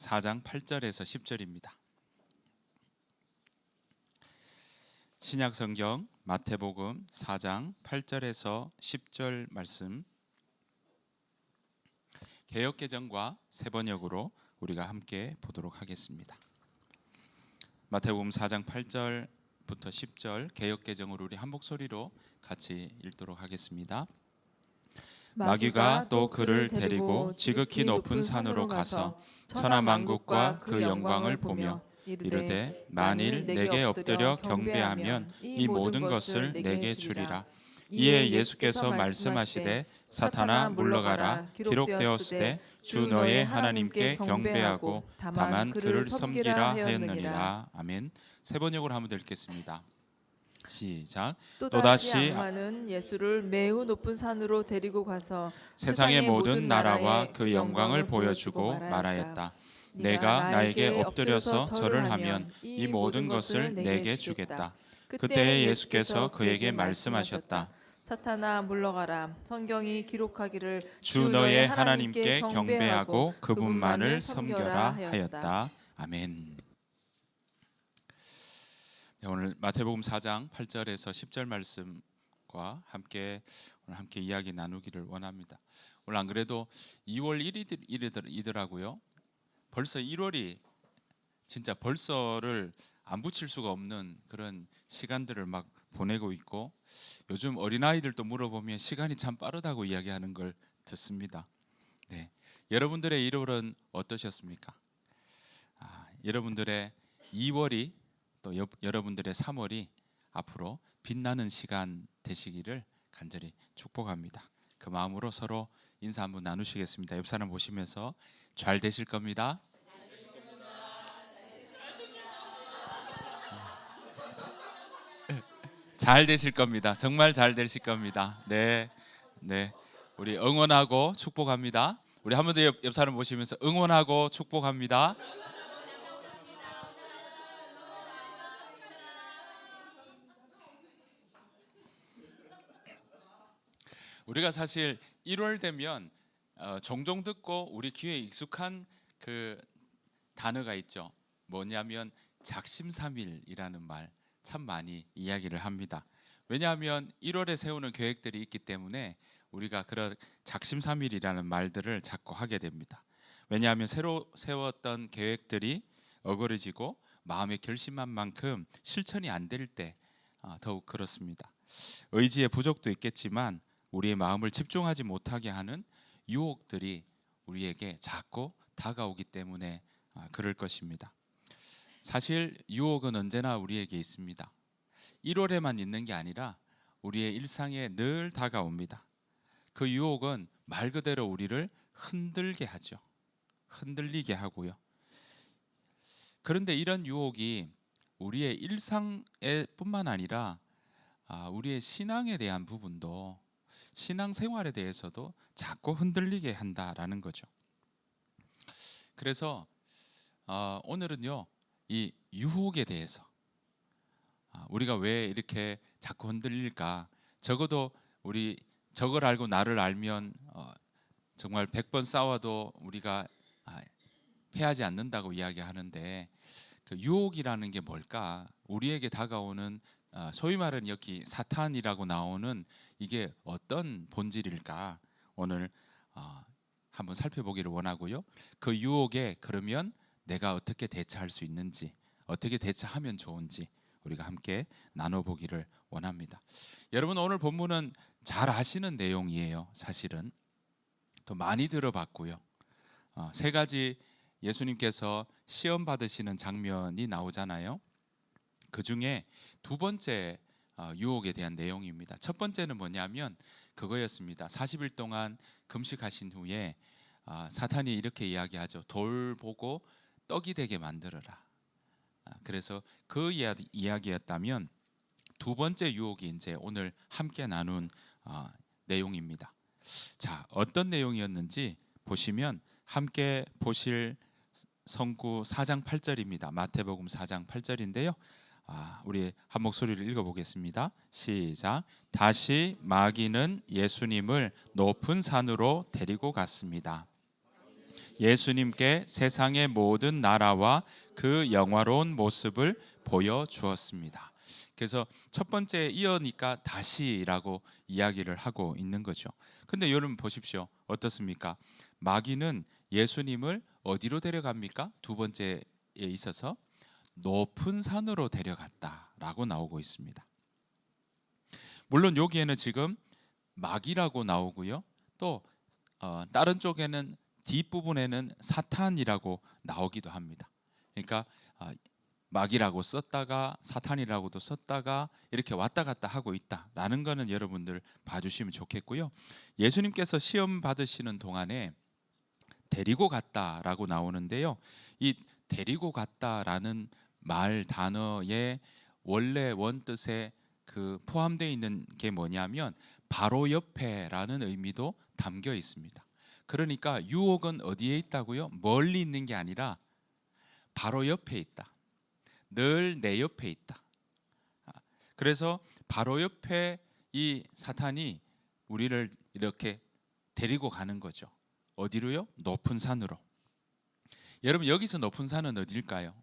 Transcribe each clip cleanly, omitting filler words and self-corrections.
4장 8절에서 10절입니다. 신약 성경 마태복음 4장 8절에서 10절 말씀, 개역개정과 새번역으로 우리가 함께 보도록 하겠습니다. 마태복음 4장 8절부터 10절 개역개정으로 우리 한 목소리로 같이 읽도록 하겠습니다. 마귀가 또 그를 데리고 지극히 높은 산으로 가서 천하만국과 그 영광을 보며 이르되 만일 내게 엎드려 경배하면 이 모든 것을 내게 주리라. 이에 예수께서 말씀하시되 사탄아 물러가라. 기록되었으되 주 너의 하나님께 경배하고 다만 그를 섬기라 하였느니라. 아멘. 새번역으로 한번 읽겠습니다. 시작. 또다시 악마는 예수를 매우 높은 산으로 데리고 가서 세상의 모든 나라와 그 영광을 보여주고 말하였다. 내가 나에게 엎드려서 절을 하면 이 모든 것을 내게 주겠다. 그때 예수께서 그에게 말씀하셨다. 사탄아 물러가라. 성경이 기록하기를 주 너의 하나님께 경배하고 그분만을 섬겨라 하였다. 아멘. 네, 오늘 마태복음 4장 8절에서 10절 말씀과 함께 오늘 함께 이야기 나누기를 원합니다. 오늘 안 그래도 2월 1일이더라고요. 벌써 1월이 진짜 벌써를 안 붙일 수가 없는 그런 시간들을 막 보내고 있고, 요즘 어린아이들도 물어보면 시간이 참 빠르다고 이야기하는 걸 듣습니다. 네, 여러분들의 1월은 어떠셨습니까? 여러분들의 2월이 또 여러분들의 3월이 앞으로 빛나는 시간 되시기를 간절히 축복합니다. 그 마음으로 서로 인사 한번 나누시겠습니다. 옆 사람 보시면서 잘 되실 겁니다. 잘 되실 겁니다. 정말 잘 되실 겁니다. 네, 우리 응원하고 축복합니다. 우리 한 번 더 옆 사람 보시면서 응원하고 축복합니다. 우리가 사실 1월 되면 종종 듣고 우리 귀에 익숙한 그 단어가 있죠. 뭐냐면 작심삼일이라는 말 참 많이 이야기를 합니다. 왜냐하면 1월에 세우는 계획들이 있기 때문에 우리가 그런 작심삼일이라는 말들을 자꾸 하게 됩니다. 왜냐하면 새로 세웠던 계획들이 어그러지고 마음에 결심한 만큼 실천이 안 될 때 더욱 그렇습니다. 의지의 부족도 있겠지만 우리의 마음을 집중하지 못하게 하는 유혹들이 우리에게 자꾸 다가오기 때문에 그럴 것입니다. 사실 유혹은 언제나 우리에게 있습니다. 1월에만 있는 게 아니라 우리의 일상에 늘 다가옵니다. 그 유혹은 말 그대로 우리를 흔들게 하죠. 흔들리게 하고요. 그런데 이런 유혹이 우리의 일상에 뿐만 아니라 우리의 신앙에 대한 부분도, 신앙생활에 대해서도 자꾸 흔들리게 한다라는 거죠. 그래서 오늘은요, 이 유혹에 대해서 우리가 왜 이렇게 자꾸 흔들릴까? 적어도 우리 저걸 알고 나를 알면 정말 100번 싸워도 우리가 패하지 않는다고 이야기하는데, 그 유혹이라는 게 뭘까? 우리에게 다가오는 소위 말하는 여기 사탄이라고 나오는 이게 어떤 본질일까? 오늘 한번 살펴보기를 원하고요. 그 유혹에 그러면 내가 어떻게 대처할 수 있는지, 어떻게 대처하면 좋은지 우리가 함께 나눠보기를 원합니다. 여러분, 오늘 본문은 잘 아시는 내용이에요. 사실은 또 많이 들어봤고요. 세 가지 예수님께서 시험 받으시는 장면이 나오잖아요. 그 중에 두 번째 유혹에 대한 내용입니다. 첫 번째는 뭐냐면 그거였습니다. 40일 동안 금식하신 후에 사탄이 이렇게 이야기하죠. 돌 보고 떡이 되게 만들어라. 그래서 그 이야기였다면, 두 번째 유혹이 이제 오늘 함께 나눈 내용입니다. 자, 어떤 내용이었는지 보시면 함께 보실 성구 4장 8절입니다. 마태복음 4장 8절인데요. 우리 한 목소리를 읽어보겠습니다. 시작. 다시 마귀는 예수님을 높은 산으로 데리고 갔습니다. 예수님께 세상의 모든 나라와 그 영화로운 모습을 보여주었습니다. 그래서 첫 번째 이어니까 다시라고 이야기를 하고 있는 거죠. 근데 여러분 보십시오. 어떻습니까? 마귀는 예수님을 어디로 데려갑니까? 두 번째에 있어서 높은 산으로 데려갔다라고 나오고 있습니다. 물론 여기에는 지금 마귀라고 나오고요. 또 다른 쪽에는 뒷부분에는 사탄이라고 나오기도 합니다. 그러니까 마귀라고 썼다가 사탄이라고도 썼다가 이렇게 왔다 갔다 하고 있다라는 거는 여러분들 봐주시면 좋겠고요. 예수님께서 시험 받으시는 동안에 데리고 갔다라고 나오는데요. 이 데리고 갔다라는 말 단어의 원래 원뜻에 그 포함되어 있는 게 뭐냐면 바로 옆에라는 의미도 담겨 있습니다. 그러니까 유혹은 어디에 있다고요? 멀리 있는 게 아니라 바로 옆에 있다. 늘 내 옆에 있다. 그래서 바로 옆에 이 사탄이 우리를 이렇게 데리고 가는 거죠. 어디로요? 높은 산으로. 여러분 여기서 높은 산은 어디일까요?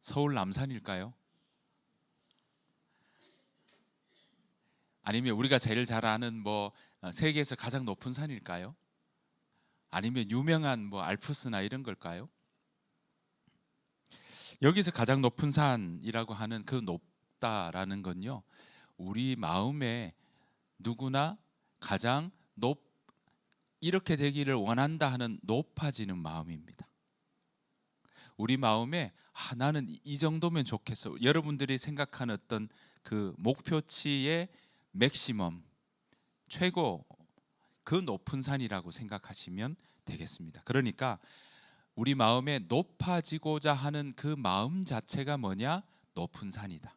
서울 남산일까요? 아니면 우리가 제일 잘 아는 뭐 세계에서 가장 높은 산일까요? 아니면 유명한 뭐 알프스나 이런 걸까요? 여기서 가장 높은 산이라고 하는 그 높다라는 건요. 우리 마음에 누구나 가장 이렇게 되기를 원한다 하는 높아지는 마음입니다. 우리 마음에 나는 이 정도면 좋겠어. 여러분들이 생각하는 어떤 그 목표치의 맥시멈, 최고 그 높은 산이라고 생각하시면 되겠습니다. 그러니까 우리 마음에 높아지고자 하는 그 마음 자체가 뭐냐? 높은 산이다.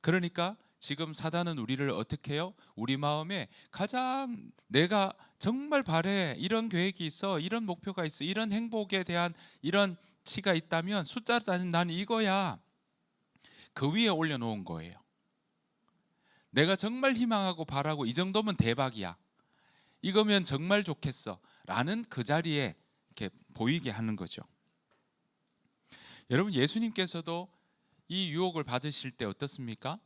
그러니까 지금 사단은 우리를 어떻게 해요? 우리 마음에 가장 내가 정말 바래, 이런 계획이 있어, 이런 목표가 있어, 이런 행복에 대한 이런 치가 있다면 숫자로 따지면 난 이거야. 그 위에 올려놓은 거예요. 내가 정말 희망하고 바라고 이 정도면 대박이야. 이거면 정말 좋겠어. 라는 그 자리에 이렇게 보이게 하는 거죠. 여러분 예수님께서도 이 유혹을 받으실 때 어떻습니까?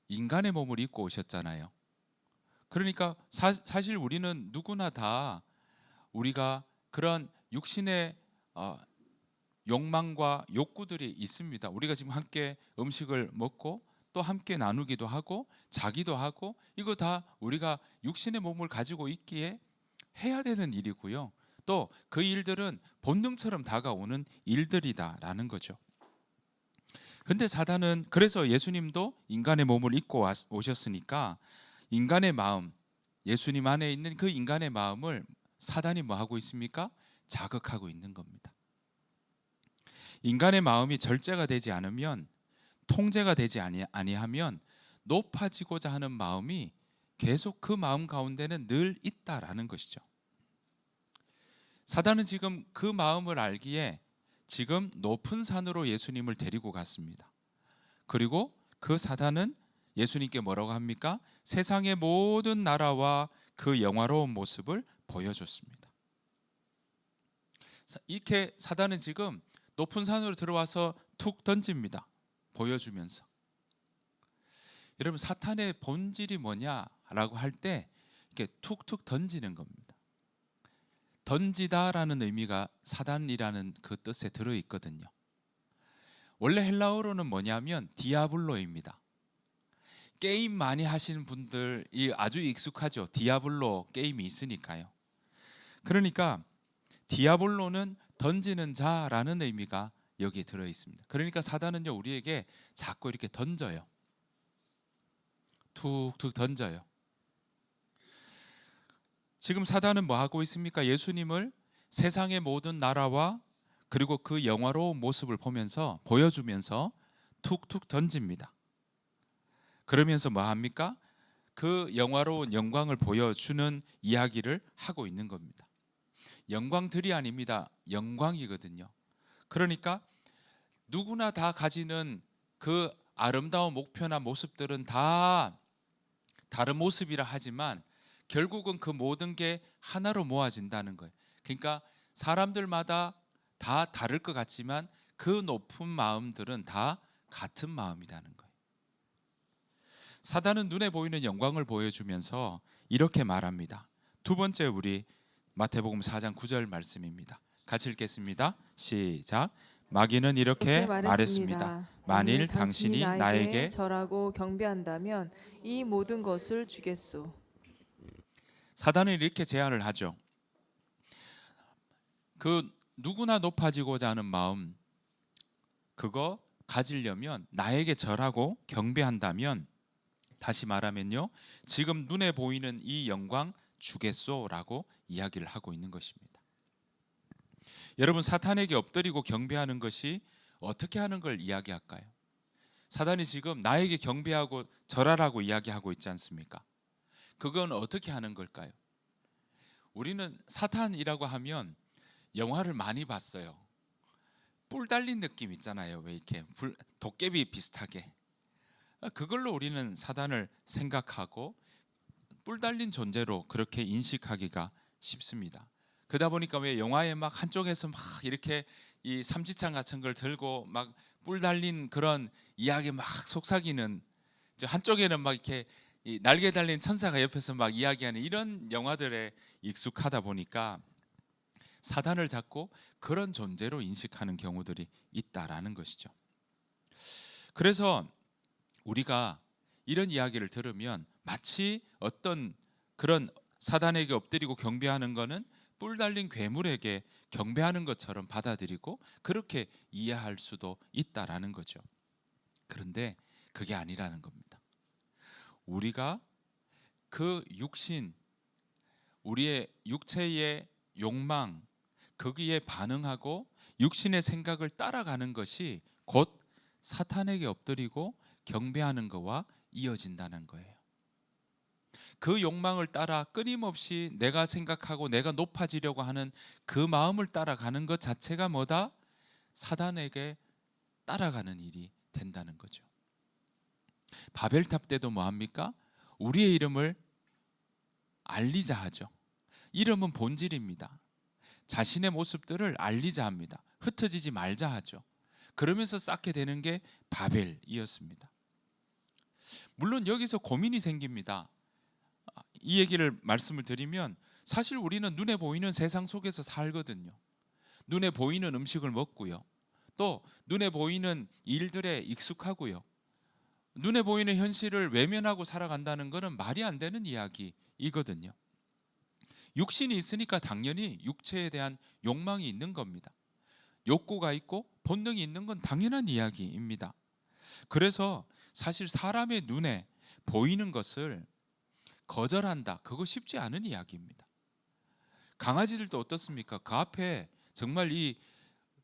인간의 몸을 입고 오셨잖아요. 그러니까 사실 우리는 누구나 다 우리가 그런 육신의 욕망과 욕구들이 있습니다. 우리가 지금 함께 음식을 먹고 또 함께 나누기도 하고 자기도 하고 이거 다 우리가 육신의 몸을 가지고 있기에 해야 되는 일이고요. 또 그 일들은 본능처럼 다가오는 일들이다라는 거죠. 근데 사단은 그래서 예수님도 인간의 몸을 입고 오셨으니까 인간의 마음, 예수님 안에 있는 그 인간의 마음을 사단이 뭐 하고 있습니까? 자극하고 있는 겁니다. 인간의 마음이 절제가 되지 않으면, 통제가 되지 아니하면 높아지고자 하는 마음이 계속 그 마음 가운데는 늘 있다라는 것이죠. 사단은 지금 그 마음을 알기에 지금 높은 산으로 예수님을 데리고 갔습니다. 그리고 그 사단은 예수님께 뭐라고 합니까? 세상의 모든 나라와 그 영화로운 모습을 보여줬습니다. 이렇게 사단은 지금 높은 산으로 들어와서 툭 던집니다. 보여주면서. 여러분 사탄의 본질이 뭐냐라고 할 때 이렇게 툭툭 던지는 겁니다. 던지다라는 의미가 사단이라는 그 뜻에 들어 있거든요. 원래 헬라어로는 뭐냐면 디아블로입니다. 게임 많이 하시는 분들이 아주 익숙하죠. 디아블로 게임이 있으니까요. 그러니까 디아블로는 던지는 자라는 의미가 여기에 들어 있습니다. 그러니까 사단은요 우리에게 자꾸 이렇게 던져요. 툭툭 던져요. 지금 사단은 뭐 하고 있습니까? 예수님을 세상의 모든 나라와 그리고 그 영화로운 모습을 보여주면서 툭툭 던집니다. 그러면서 뭐 합니까? 그 영화로운 영광을 보여주는 이야기를 하고 있는 겁니다. 영광들이 아닙니다. 영광이거든요. 그러니까 누구나 다 가지는 그 아름다운 목표나 모습들은 다 다른 모습이라 하지만 결국은 그 모든 게 하나로 모아진다는 거예요. 그러니까 사람들마다 다 다를 것 같지만 그 높은 마음들은 다 같은 마음이라는 거예요. 사단은 눈에 보이는 영광을 보여주면서 이렇게 말합니다. 두 번째 우리 마태복음 4장 9절 말씀입니다. 같이 읽겠습니다. 시작. 마귀는 이렇게 말했습니다. 만일 당신이 나에게 절하고 경배한다면 이 모든 것을 주겠소. 사단은 이렇게 제안을 하죠. 그 누구나 높아지고자 하는 마음, 그거 가지려면 나에게 절하고 경배한다면, 다시 말하면요, 지금 눈에 보이는 이 영광 주겠소라고 이야기를 하고 있는 것입니다. 여러분, 사탄에게 엎드리고 경배하는 것이 어떻게 하는 걸 이야기할까요? 사단이 지금 나에게 경배하고 절하라고 이야기하고 있지 않습니까? 그건 어떻게 하는 걸까요? 우리는 사탄이라고 하면 영화를 많이 봤어요. 뿔 달린 느낌 있잖아요. 왜 이렇게 도깨비 비슷하게. 그걸로 우리는 사단을 생각하고 뿔 달린 존재로 그렇게 인식하기가 쉽습니다. 그러다 보니까 왜 영화에 막 한쪽에서 막 이렇게 이 삼지창 같은 걸 들고 막 뿔 달린 그런 이야기 막 속삭이는, 한쪽에는 막 이렇게 이 날개 달린 천사가 옆에서 막 이야기하는 이런 영화들에 익숙하다 보니까 사단을 자꾸 그런 존재로 인식하는 경우들이 있다라는 것이죠. 그래서 우리가 이런 이야기를 들으면 마치 어떤 그런 사단에게 엎드리고 경배하는 것은 뿔 달린 괴물에게 경배하는 것처럼 받아들이고 그렇게 이해할 수도 있다라는 거죠. 그런데 그게 아니라는 겁니다. 우리가 그 육신, 우리의 육체의 욕망, 거기에 반응하고 육신의 생각을 따라가는 것이 곧 사탄에게 엎드리고 경배하는 것과 이어진다는 거예요. 그 욕망을 따라 끊임없이 내가 생각하고 내가 높아지려고 하는 그 마음을 따라가는 것 자체가 뭐다? 사단에게 따라가는 일이 된다는 거죠. 바벨탑 때도 뭐합니까? 우리의 이름을 알리자 하죠. 이름은 본질입니다. 자신의 모습들을 알리자 합니다. 흩어지지 말자 하죠. 그러면서 쌓게 되는 게 바벨이었습니다. 물론 여기서 고민이 생깁니다. 이 얘기를 말씀을 드리면 사실 우리는 눈에 보이는 세상 속에서 살거든요. 눈에 보이는 음식을 먹고요. 또 눈에 보이는 일들에 익숙하고요. 눈에 보이는 현실을 외면하고 살아간다는 것은 말이 안 되는 이야기이거든요. 육신이 있으니까 당연히 육체에 대한 욕망이 있는 겁니다. 욕구가 있고 본능이 있는 건 당연한 이야기입니다. 그래서 사실 사람의 눈에 보이는 것을 거절한다, 그거 쉽지 않은 이야기입니다. 강아지들도 어떻습니까? 그 앞에 정말 이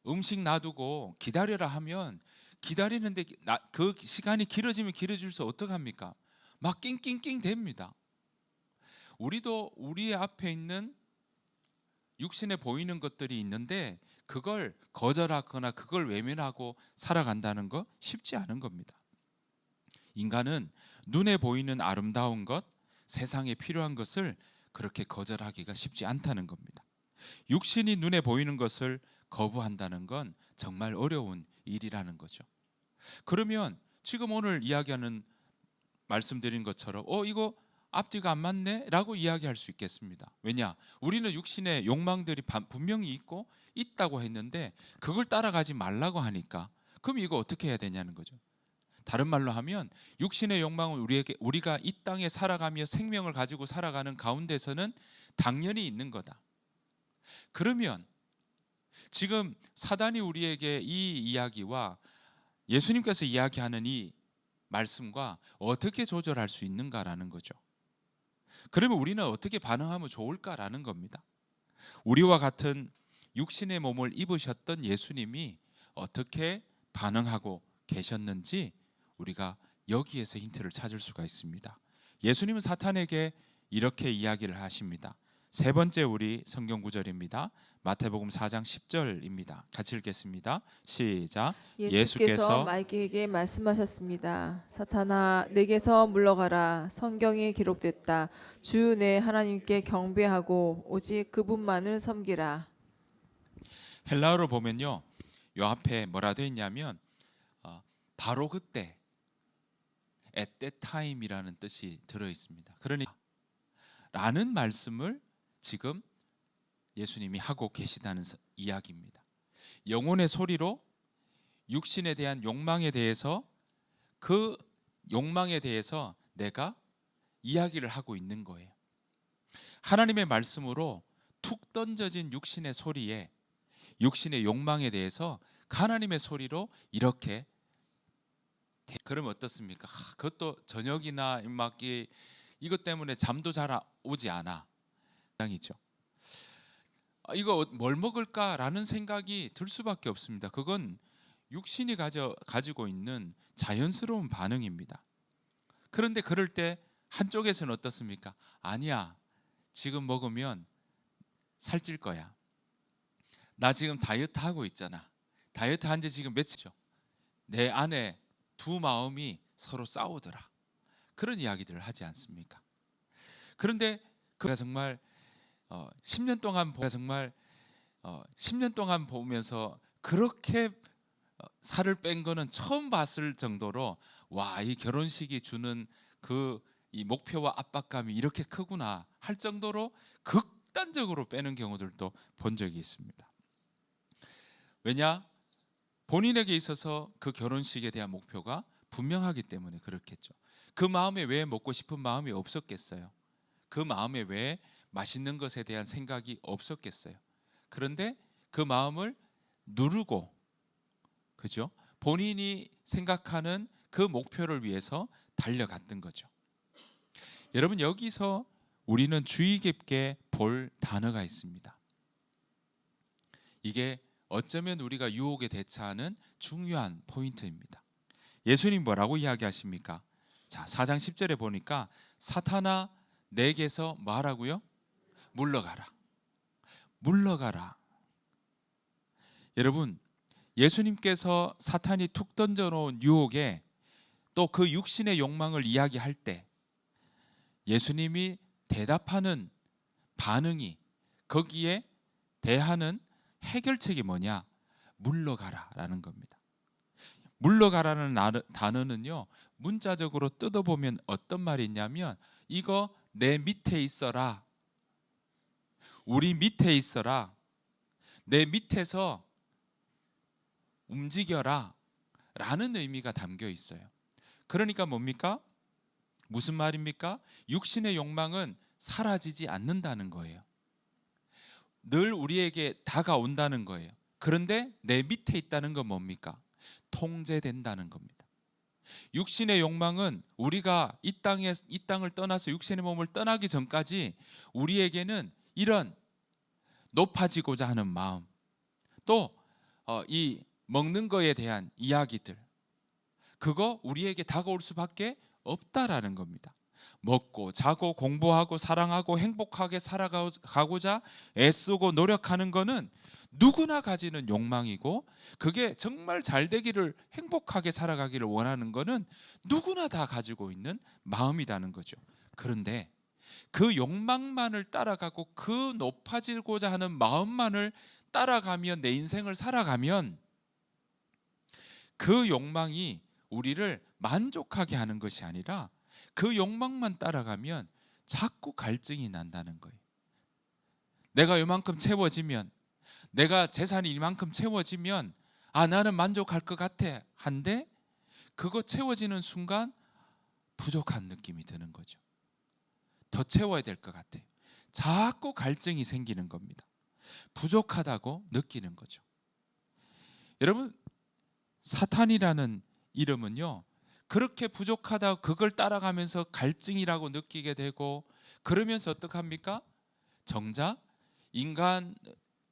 음식 놔두고 기다려라 하면 기다리는데 그 시간이 길어지면 길어질수록 어떡합니까? 막 낑낑낑 됩니다. 우리도 우리 앞에 있는 육신에 보이는 것들이 있는데 그걸 거절하거나 그걸 외면하고 살아간다는 거 쉽지 않은 겁니다. 인간은 눈에 보이는 아름다운 것, 세상에 필요한 것을 그렇게 거절하기가 쉽지 않다는 겁니다. 육신이 눈에 보이는 것을 거부한다는 건 정말 어려운 일이라는 거죠. 그러면 지금 오늘 이야기하는 말씀드린 것처럼 이거 앞뒤가 안 맞네? 라고 이야기할 수 있겠습니다. 왜냐? 우리는 육신의 욕망들이 분명히 있다고 했는데 그걸 따라가지 말라고 하니까 그럼 이거 어떻게 해야 되냐는 거죠. 다른 말로 하면 육신의 욕망은 우리가 이 땅에 살아가며 생명을 가지고 살아가는 가운데서는 당연히 있는 거다. 그러면 지금 사단이 우리에게 이 이야기와 예수님께서 이야기하는 이 말씀과 어떻게 조절할 수 있는가라는 거죠. 그러면 우리는 어떻게 반응하면 좋을까라는 겁니다. 우리와 같은 육신의 몸을 입으셨던 예수님이 어떻게 반응하고 계셨는지 우리가 여기에서 힌트를 찾을 수가 있습니다. 예수님은 사탄에게 이렇게 이야기를 하십니다. 세 번째 우리 성경 구절입니다. 마태복음 4장 10절입니다. 같이 읽겠습니다. 시작. 예수께서 마귀에게 말씀하셨습니다. 사탄아, 내게서 물러가라. 성경에 기록됐다. 주 내 하나님께 경배하고 오직 그분만을 섬기라. 헬라어로 보면요, 요 앞에 뭐라 되어 있냐면 바로 그때, at that time이라는 뜻이 들어 있습니다. 그러니까 라는 말씀을 지금 예수님이 하고 계시다는 이야기입니다. 영혼의 소리로 육신에 대한 욕망에 대해서, 그 욕망에 대해서 내가 이야기를 하고 있는 거예요. 하나님의 말씀으로 툭 던져진 육신의 소리에, 육신의 욕망에 대해서 하나님의 소리로 이렇게, 그러면 어떻습니까? 그것도 저녁이나 막 이것 때문에 잠도 잘 오지 않아. 이죠. 이거 뭘 먹을까라는 생각이 들 수밖에 없습니다. 그건 육신이 가지고 있는 자연스러운 반응입니다. 그런데 그럴 때 한쪽에서는 어떻습니까? 아니야, 지금 먹으면 살찔 거야. 나 지금 다이어트 하고 있잖아. 다이어트 한 지 지금 며칠이죠. 내 안에 두 마음이 서로 싸우더라. 그런 이야기들을 하지 않습니까? 그런데 그가 정말 10년 동안 보면서 그렇게 살을 뺀 거는 처음 봤을 정도로, 와, 이 결혼식이 주는 이 목표와 압박감이 이렇게 크구나 할 정도로 극단적으로 빼는 경우들도 본 적이 있습니다. 왜냐? 본인에게 있어서 그 결혼식에 대한 목표가 분명하기 때문에 그렇겠죠. 그 마음에 왜 먹고 싶은 마음이 없었겠어요? 그 마음에 왜 맛있는 것에 대한 생각이 없었겠어요? 그런데 그 마음을 누르고, 그죠? 본인이 생각하는 그 목표를 위해서 달려갔던 거죠. 여러분, 여기서 우리는 주의 깊게 볼 단어가 있습니다. 이게 어쩌면 우리가 유혹에 대처하는 중요한 포인트입니다. 예수님 뭐라고 이야기하십니까? 자, 4장 10절에 보니까 사탄아, 내게서 뭐하라고요? 물러가라. 물러가라. 여러분, 예수님께서 사탄이 툭 던져놓은 유혹에 또 그 육신의 욕망을 이야기할 때 예수님이 대답하는 반응이, 거기에 대하는 해결책이 뭐냐? 물러가라라는 겁니다. 물러가라는 단어는요, 문자적으로 뜯어보면 어떤 말이 있냐면, 이거 내 밑에 있어라, 우리 밑에 있어라, 내 밑에서 움직여라 라는 의미가 담겨 있어요. 그러니까 뭡니까? 무슨 말입니까? 육신의 욕망은 사라지지 않는다는 거예요. 늘 우리에게 다가온다는 거예요. 그런데 내 밑에 있다는 건 뭡니까? 통제된다는 겁니다. 육신의 욕망은 우리가 이 땅을 떠나서 육신의 몸을 떠나기 전까지 우리에게는 이런 높아지고자 하는 마음, 또 이 먹는 거에 대한 이야기들, 그거 우리에게 다가올 수밖에 없다라는 겁니다. 먹고 자고 공부하고 사랑하고 행복하게 살아가고자 애쓰고 노력하는 거는 누구나 가지는 욕망이고, 그게 정말 잘 되기를, 행복하게 살아가기를 원하는 거는 누구나 다 가지고 있는 마음이라는 거죠. 그런데 그 욕망만을 따라가고 그 높아지고자 하는 마음만을 따라가면, 내 인생을 살아가면 그 욕망이 우리를 만족하게 하는 것이 아니라 그 욕망만 따라가면 자꾸 갈증이 난다는 거예요. 내가 이만큼 채워지면, 내가 재산이 이만큼 채워지면 나는 만족할 것 같아 한데, 그거 채워지는 순간 부족한 느낌이 드는 거죠. 더 채워야 될 것 같아요. 자꾸 갈증이 생기는 겁니다. 부족하다고 느끼는 거죠. 여러분, 사탄이라는 이름은요, 그렇게 부족하다고 그걸 따라가면서 갈증이라고 느끼게 되고, 그러면서 어떡합니까? 정작 인간,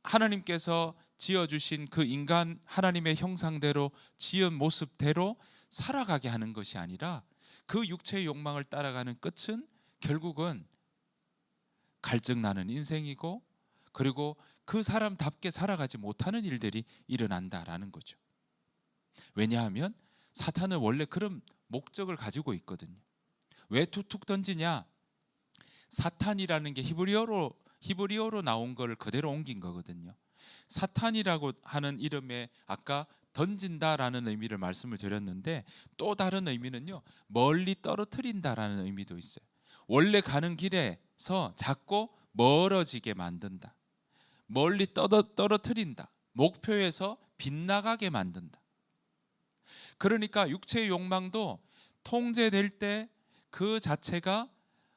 하나님께서 지어주신 그 인간, 하나님의 형상대로 지은 모습대로 살아가게 하는 것이 아니라 그 육체의 욕망을 따라가는 끝은 결국은 갈증 나는 인생이고, 그리고 그 사람답게 살아가지 못하는 일들이 일어난다라는 거죠. 왜냐하면 사탄은 원래 그런 목적을 가지고 있거든요. 왜 툭툭 던지냐? 사탄이라는 게 히브리어로 나온 걸 그대로 옮긴 거거든요. 사탄이라고 하는 이름에 아까 던진다라는 의미를 말씀을 드렸는데, 또 다른 의미는요, 멀리 떨어뜨린다라는 의미도 있어요. 원래 가는 길에서 자꾸 멀어지게 만든다, 멀리 떨어뜨린다, 목표에서 빗나가게 만든다. 그러니까 육체의 욕망도 통제될 때 그 자체가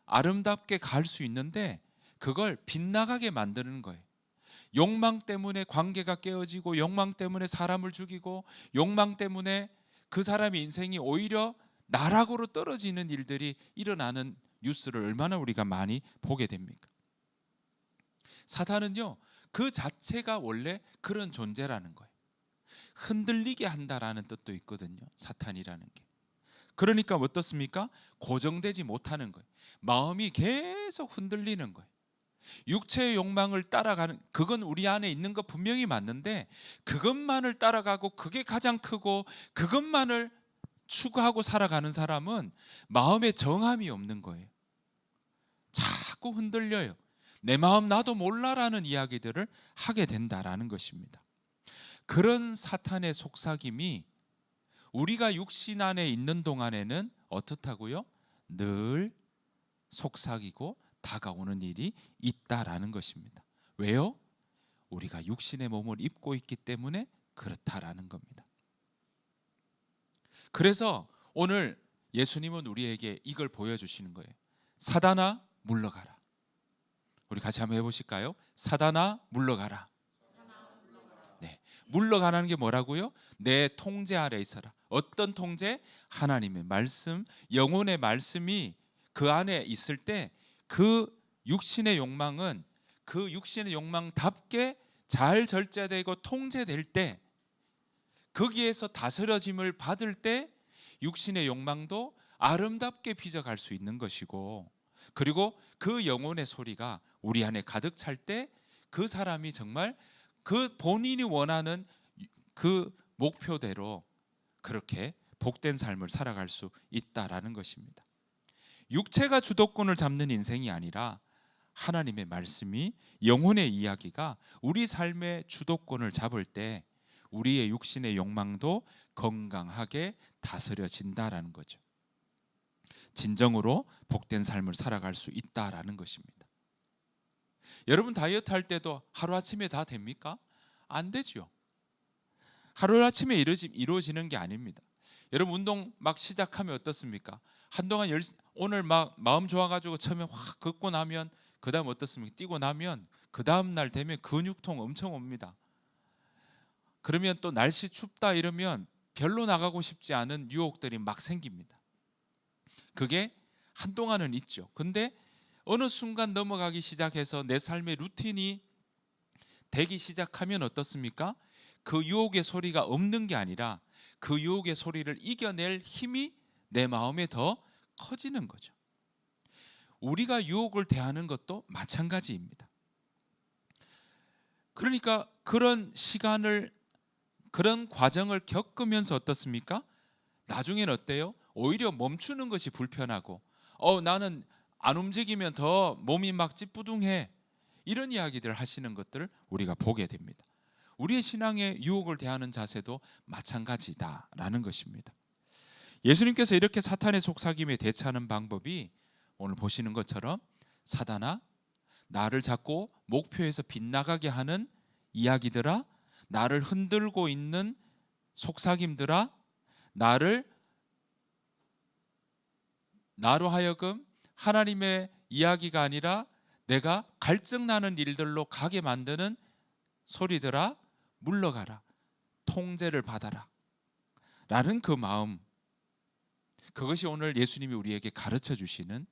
아름답게 갈 수 있는데, 그걸 빗나가게 만드는 거예요. 욕망 때문에 관계가 깨어지고, 욕망 때문에 사람을 죽이고, 욕망 때문에 그 사람의 인생이 오히려 나락으로 떨어지는 일들이 일어나는 뉴스를 얼마나 우리가 많이 보게 됩니까? 사탄은요, 그 자체가 원래 그런 존재라는 거예요. 흔들리게 한다라는 뜻도 있거든요, 사탄이라는 게. 그러니까 어떻습니까? 고정되지 못하는 거예요. 마음이 계속 흔들리는 거예요. 육체의 욕망을 따라가는, 그건 우리 안에 있는 거 분명히 맞는데, 그것만을 따라가고 그게 가장 크고 그것만을 추구하고 살아가는 사람은 마음에 정함이 없는 거예요. 자꾸 흔들려요. 내 마음 나도 몰라라는 이야기들을 하게 된다라는 것입니다. 그런 사탄의 속삭임이 우리가 육신 안에 있는 동안에는 어떻다고요? 늘 속삭이고 다가오는 일이 있다라는 것입니다. 왜요? 우리가 육신의 몸을 입고 있기 때문에 그렇다라는 겁니다. 그래서 오늘 예수님은 우리에게 이걸 보여주시는 거예요. 사단아, 물러가라. 우리 같이 한번 해보실까요? 사단아, 물러가라. 네, 물러가라는 게 뭐라고요? 내 통제 아래 있어라. 어떤 통제? 하나님의 말씀, 영혼의 말씀이 그 안에 있을 때 그 육신의 욕망은 그 육신의 욕망답게 잘 절제되고 통제될 때, 거기에서 다스려짐을 받을 때 육신의 욕망도 아름답게 빚어갈 수 있는 것이고, 그리고 그 영혼의 소리가 우리 안에 가득 찰 때 그 사람이 정말 그 본인이 원하는 그 목표대로 그렇게 복된 삶을 살아갈 수 있다라는 것입니다. 육체가 주도권을 잡는 인생이 아니라 하나님의 말씀이, 영혼의 이야기가 우리 삶의 주도권을 잡을 때 우리의 육신의 욕망도 건강하게 다스려진다라는 거죠. 진정으로 복된 삶을 살아갈 수 있다라는 것입니다. 여러분, 다이어트 할 때도 하루아침에 다 됩니까? 안 되죠. 하루아침에 이루어지는 게 아닙니다. 여러분, 운동 막 시작하면 어떻습니까? 한동안 오늘 막 마음 좋아가지고 처음에 확 걷고 나면, 그 다음 어떻습니까? 뛰고 나면 그 다음 날 되면 근육통 엄청 옵니다. 그러면 또 날씨 춥다 이러면 별로 나가고 싶지 않은 유혹들이 막 생깁니다. 그게 한동안은 있죠. 근데 어느 순간 넘어가기 시작해서 내 삶의 루틴이 되기 시작하면 어떻습니까? 그 유혹의 소리가 없는 게 아니라 그 유혹의 소리를 이겨낼 힘이 내 마음에 더 커지는 거죠. 우리가 유혹을 대하는 것도 마찬가지입니다. 그러니까 그런 시간을, 그런 과정을 겪으면서 어떻습니까? 나중에는 어때요? 오히려 멈추는 것이 불편하고, 나는 안 움직이면 더 몸이 막 찌뿌둥해, 이런 이야기들을 하시는 것들을 우리가 보게 됩니다. 우리의 신앙의 유혹을 대하는 자세도 마찬가지다라는 것입니다. 예수님께서 이렇게 사탄의 속삭임에 대처하는 방법이 오늘 보시는 것처럼, 사단아, 나를 자꾸 목표에서 빗나가게 하는 이야기들아, 나를 흔들고 있는 속삭임들아, 나로 하여금 하나님의 이야기가 아니라 내가 갈증나는 일들로 가게 만드는 소리들아, 물러가라, 통제를 받아라 라는 그 마음, 그것이 오늘 예수님이 우리에게 가르쳐 주시는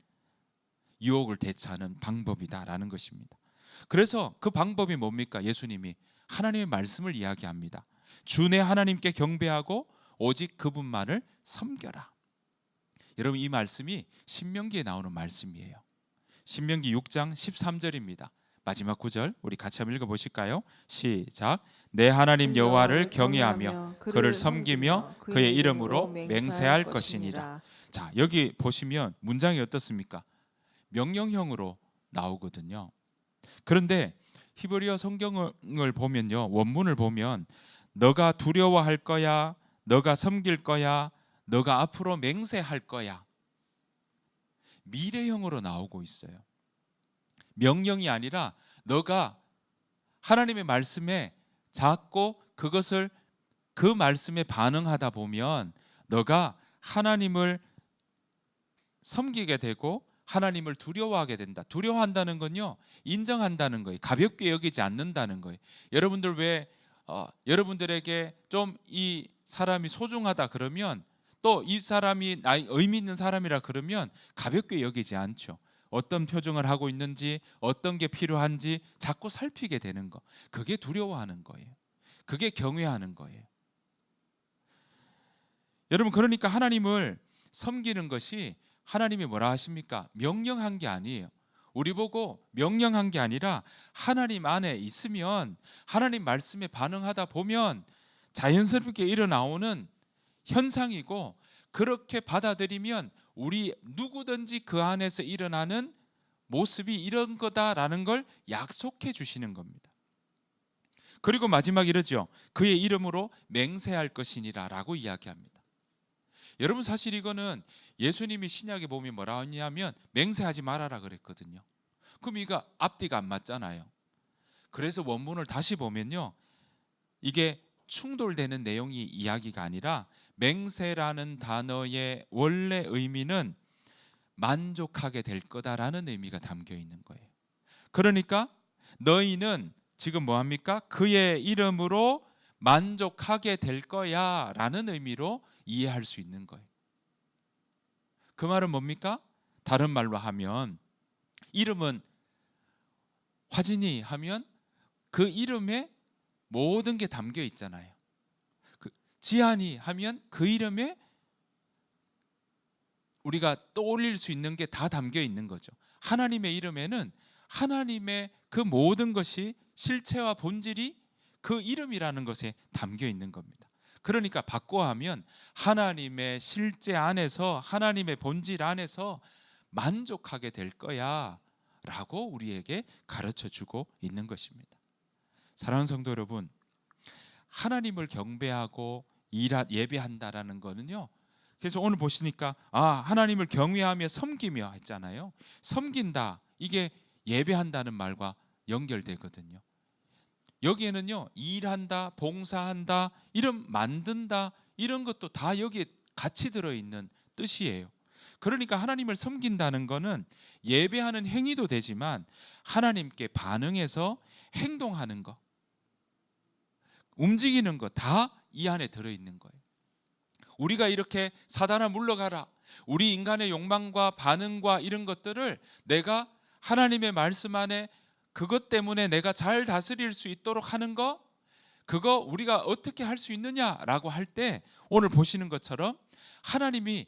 유혹을 대처하는 방법이다라는 것입니다. 그래서 그 방법이 뭡니까? 예수님이 하나님의 말씀을 이야기합니다. 주 내 하나님께 경배하고 오직 그분만을 섬겨라. 여러분, 이 말씀이 신명기에 나오는 말씀이에요. 신명기 6장 13절입니다. 마지막 구절 우리 같이 한번 읽어보실까요? 시작. 내 하나님 여호와를 경외하며 그를 섬기며 그의 이름으로 맹세할 것이니라. 자, 여기 보시면 문장이 어떻습니까? 명령형으로 나오거든요. 그런데 히브리어 성경을 보면요, 원문을 보면 너가 두려워할 거야, 너가 섬길 거야, 너가 앞으로 맹세할 거야, 미래형으로 나오고 있어요. 명령이 아니라 너가 하나님의 말씀에 자꾸 그것을 그 말씀에 반응하다 보면 너가 하나님을 섬기게 되고 하나님을 두려워하게 된다. 두려워한다는 건요, 인정한다는 거예요. 가볍게 여기지 않는다는 거예요. 여러분들 왜 여러분들에게 좀 이 사람이 소중하다 그러면, 또 이 사람이 나의 의미 있는 사람이라 그러면 가볍게 여기지 않죠. 어떤 표정을 하고 있는지, 어떤 게 필요한지 자꾸 살피게 되는 거. 그게 두려워하는 거예요. 그게 경외하는 거예요. 여러분, 그러니까 하나님을 섬기는 것이 하나님이 뭐라 하십니까? 명령한 게 아니에요. 우리 보고 명령한 게 아니라 하나님 안에 있으면, 하나님 말씀에 반응하다 보면 자연스럽게 일어나오는 현상이고, 그렇게 받아들이면 우리 누구든지 그 안에서 일어나는 모습이 이런 거다라는 걸 약속해 주시는 겁니다. 그리고 마지막 이러죠. 그의 이름으로 맹세할 것이니라 라고 이야기합니다. 여러분, 사실 이거는 예수님이 신약에 보면 뭐라 하냐면 맹세하지 말아라 그랬거든요. 그럼 이거 앞뒤가 안 맞잖아요. 그래서 원문을 다시 보면요, 이게 충돌되는 내용이 이야기가 아니라 맹세라는 단어의 원래 의미는 만족하게 될 거다라는 의미가 담겨 있는 거예요. 그러니까 너희는 지금 뭐합니까? 그의 이름으로 만족하게 될 거야 라는 의미로 이해할 수 있는 거예요. 그 말은 뭡니까? 다른 말로 하면, 이름은 화진이 하면 그 이름에 모든 게 담겨 있잖아요. 지한이 하면 그 이름에 우리가 떠올릴 수 있는 게 다 담겨 있는 거죠. 하나님의 이름에는 하나님의 그 모든 것이, 실체와 본질이 그 이름이라는 것에 담겨 있는 겁니다. 그러니까 바꿔하면 하나님의 실제 안에서, 하나님의 본질 안에서 만족하게 될 거야 라고 우리에게 가르쳐 주고 있는 것입니다. 사랑하는 성도 여러분, 하나님을 경배하고 예배한다라는 거는요, 그래서 오늘 보시니까 하나님을 경외하며 섬기며 했잖아요. 섬긴다, 이게 예배한다는 말과 연결되거든요. 여기에는요, 일한다, 봉사한다, 이런 만든다, 이런 것도 다 여기에 같이 들어있는 뜻이에요. 그러니까 하나님을 섬긴다는 거는 예배하는 행위도 되지만 하나님께 반응해서 행동하는 거, 움직이는 거 다 이 안에 들어있는 거예요. 우리가 이렇게 사단아 물러가라, 우리 인간의 욕망과 반응과 이런 것들을 내가 하나님의 말씀 안에 그것 때문에 내가 잘 다스릴 수 있도록 하는 거, 그거 우리가 어떻게 할 수 있느냐라고 할 때 오늘 보시는 것처럼 하나님이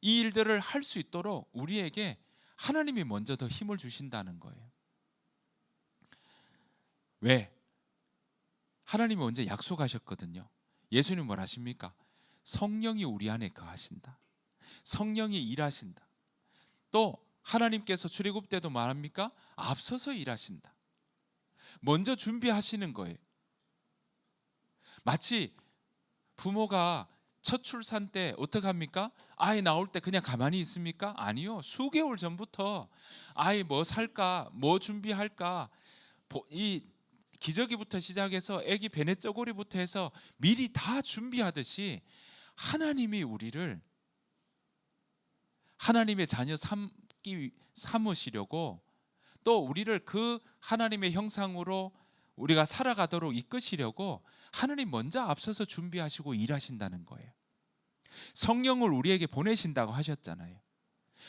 이 일들을 할 수 있도록 우리에게 하나님이 먼저 더 힘을 주신다는 거예요. 왜? 하나님이 먼저 약속하셨거든요. 예수님 뭘 하십니까? 성령이 우리 안에 거하신다. 성령이 일하신다. 또 하나님께서 출애굽 때도 말합니까? 앞서서 일하신다. 먼저 준비하시는 거예요. 마치 부모가 첫 출산 때 어떻게 합니까? 아이 나올 때 그냥 가만히 있습니까? 아니요. 수개월 전부터 아이 뭐 살까, 뭐 준비할까, 이 기저귀부터 시작해서 아기 배냇저고리부터 해서 미리 다 준비하듯이 하나님이 우리를 하나님의 자녀 삼으시려고, 또 우리를 그 하나님의 형상으로 우리가 살아가도록 이끄시려고 하나님 먼저 앞서서 준비하시고 일하신다는 거예요. 성령을 우리에게 보내신다고 하셨잖아요.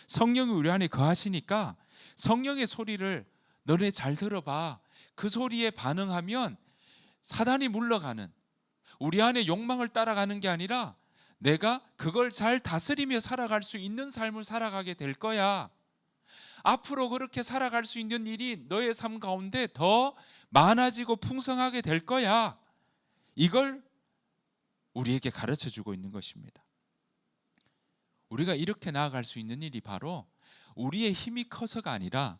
성령이 우리 안에 거하시니까 성령의 소리를 너네 잘 들어봐. 그 소리에 반응하면 사단이 물러가는, 우리 안에 욕망을 따라가는 게 아니라 내가 그걸 잘 다스리며 살아갈 수 있는 삶을 살아가게 될 거야. 앞으로 그렇게 살아갈 수 있는 일이 너의 삶 가운데 더 많아지고 풍성하게 될 거야. 이걸 우리에게 가르쳐 주고 있는 것입니다. 우리가 이렇게 나아갈 수 있는 일이 바로 우리의 힘이 커서가 아니라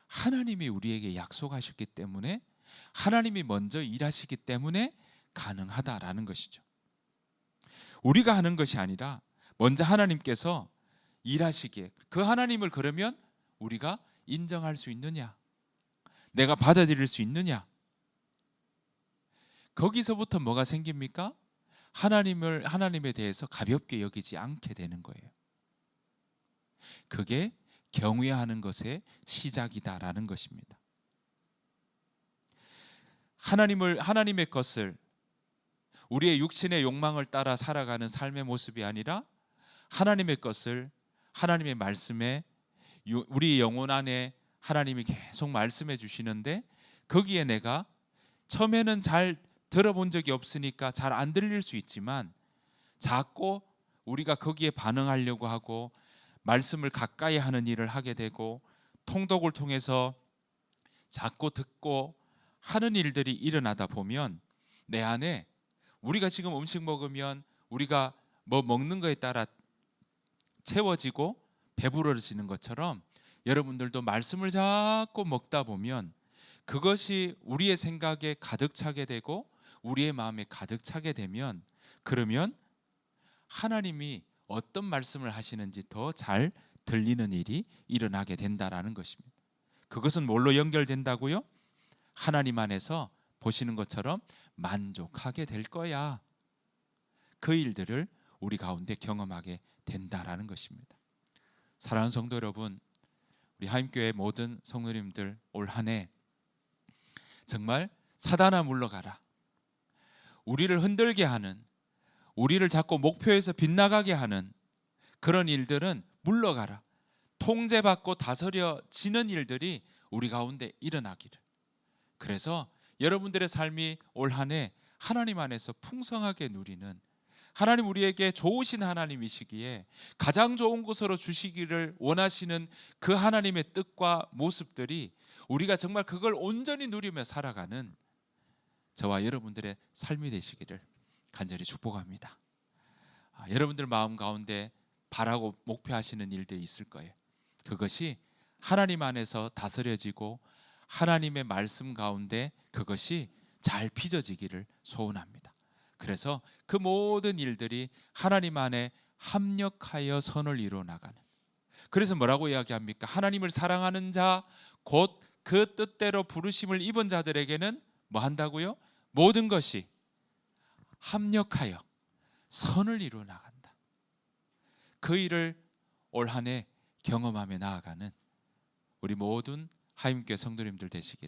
하나님이 우리에게 약속하셨기 때문에, 하나님이 먼저 일하시기 때문에 가능하다라는 것이죠. 우리가 하는 것이 아니라 먼저 하나님께서 일하시기에, 그 하나님을 그러면 우리가 인정할 수 있느냐, 내가 받아들일 수 있느냐, 거기서부터 뭐가 생깁니까? 하나님에 대해서 가볍게 여기지 않게 되는 거예요. 그게 경외하는 것의 시작이다라는 것입니다. 하나님의 것을, 우리의 육신의 욕망을 따라 살아가는 삶의 모습이 아니라 하나님의 것을, 하나님의 말씀에, 우리 영혼 안에 하나님이 계속 말씀해 주시는데, 거기에 내가 처음에는 잘 들어본 적이 없으니까 잘 안 들릴 수 있지만 자꾸 우리가 거기에 반응하려고 하고 말씀을 가까이 하는 일을 하게 되고 통독을 통해서 자꾸 듣고 하는 일들이 일어나다 보면 내 안에, 우리가 지금 음식 먹으면 우리가 뭐 먹는 거에 따라 채워지고 배부러지는 것처럼, 여러분들도 말씀을 자꾸 먹다 보면 그것이 우리의 생각에 가득 차게 되고 우리의 마음에 가득 차게 되면, 그러면 하나님이 어떤 말씀을 하시는지 더 잘 들리는 일이 일어나게 된다라는 것입니다. 그것은 뭘로 연결된다고요? 하나님 안에서 보시는 것처럼 만족하게 될 거야. 그 일들을 우리 가운데 경험하게 된다라는 것입니다. 사랑하는 성도 여러분, 우리 하임교회 모든 성도님들, 올 한 해 정말 사단아 물러가라, 우리를 흔들게 하는, 우리를 자꾸 목표에서 빗나가게 하는 그런 일들은 물러가라, 통제받고 다스려지는 일들이 우리 가운데 일어나기를. 그래서 여러분들의 삶이 올 한 해 하나님 안에서 풍성하게 누리는, 하나님 우리에게 좋으신 하나님이시기에 가장 좋은 곳으로 주시기를 원하시는 그 하나님의 뜻과 모습들이 우리가 정말 그걸 온전히 누리며 살아가는 저와 여러분들의 삶이 되시기를 간절히 축복합니다. 여러분들 마음 가운데 바라고 목표하시는 일들이 있을 거예요. 그것이 하나님 안에서 다스려지고 하나님의 말씀 가운데 그것이 잘 빚어지기를 소원합니다. 그래서 그 모든 일들이 하나님 안에 합력하여 선을 이루어 나가는, 그래서 뭐라고 이야기합니까? 하나님을 사랑하는 자, 곧 그 뜻대로 부르심을 입은 자들에게는 뭐 한다고요? 모든 것이 합력하여 선을 이루어 나간다. 그 일을 올 한 해 경험하며 나아가는 우리 모든 하임교회 성도님들 되시기를